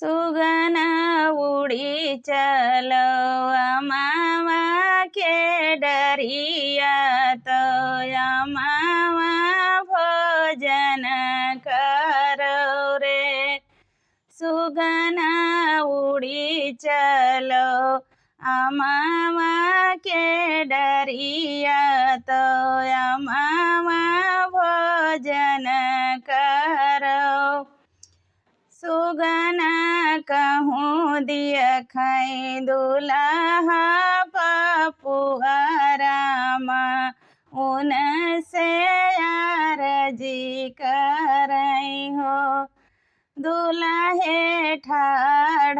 सुगना उड़ी चलो अमावा के डरिया तो अमावा भोजन करो रे। सुगना उड़ी चलो अमावा के डरिया तो अमावा भोजन करो। सुगना कहूँ दिया खाई दुल्हा पपुआ रामा उनसे आरजी करई हो। दुल्हे ठाढ़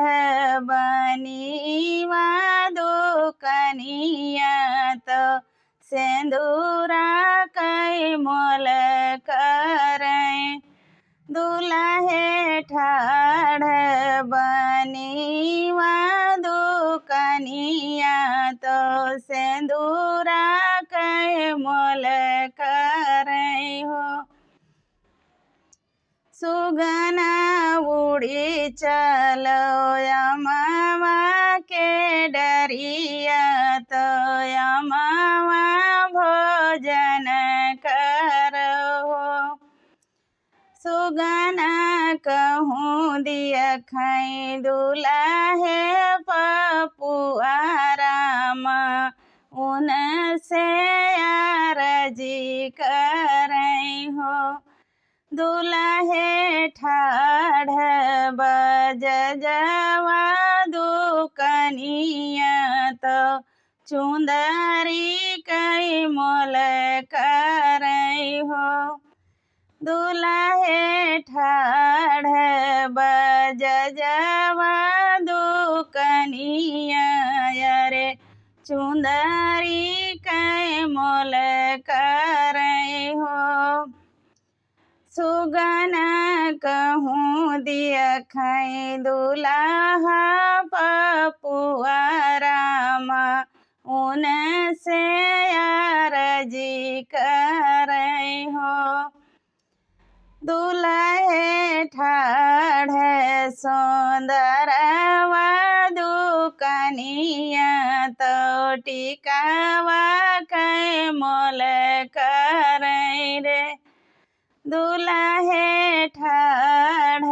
बनीवा दुकनिया तो सिंदूरा कई मोल करई। दुल्हे ठाढ़ बनीवा दुकनिया तो सिंदूरा कई मोल करई हो। सुगना उड़ी चलो अमावा के डरिया तो अमावा भोजन करो। सुगना कहूँ दिया खाई दुल्हे पपुआ रामा उनसे आरजी करई हो। दुल्हे ठाढ़ बजवा दुकनिया तो चुंदरी कई मोल करई हो। दुल्हे ठाढ़ बजवा दुकनिया रे चुंदरी कई मोल करई हो। सुगना कहूँ दिया खाई दुल्हा पपुआ रामा उनसे आरजी करई हो। दुल्हे ठाढ़ सुंदरवा दुकनिया तो टिकावा कई मोल करई रे। दुल्हे ठाढ़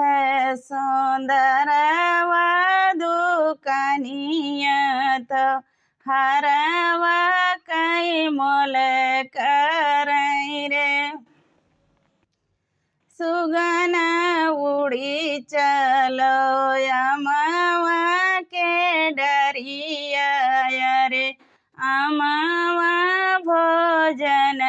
सुंदरवा दुकनिया तो हारवा कई मोल करई रे। सुगना उड़ी चलो अमावा के डरिया रे अमावा भोजन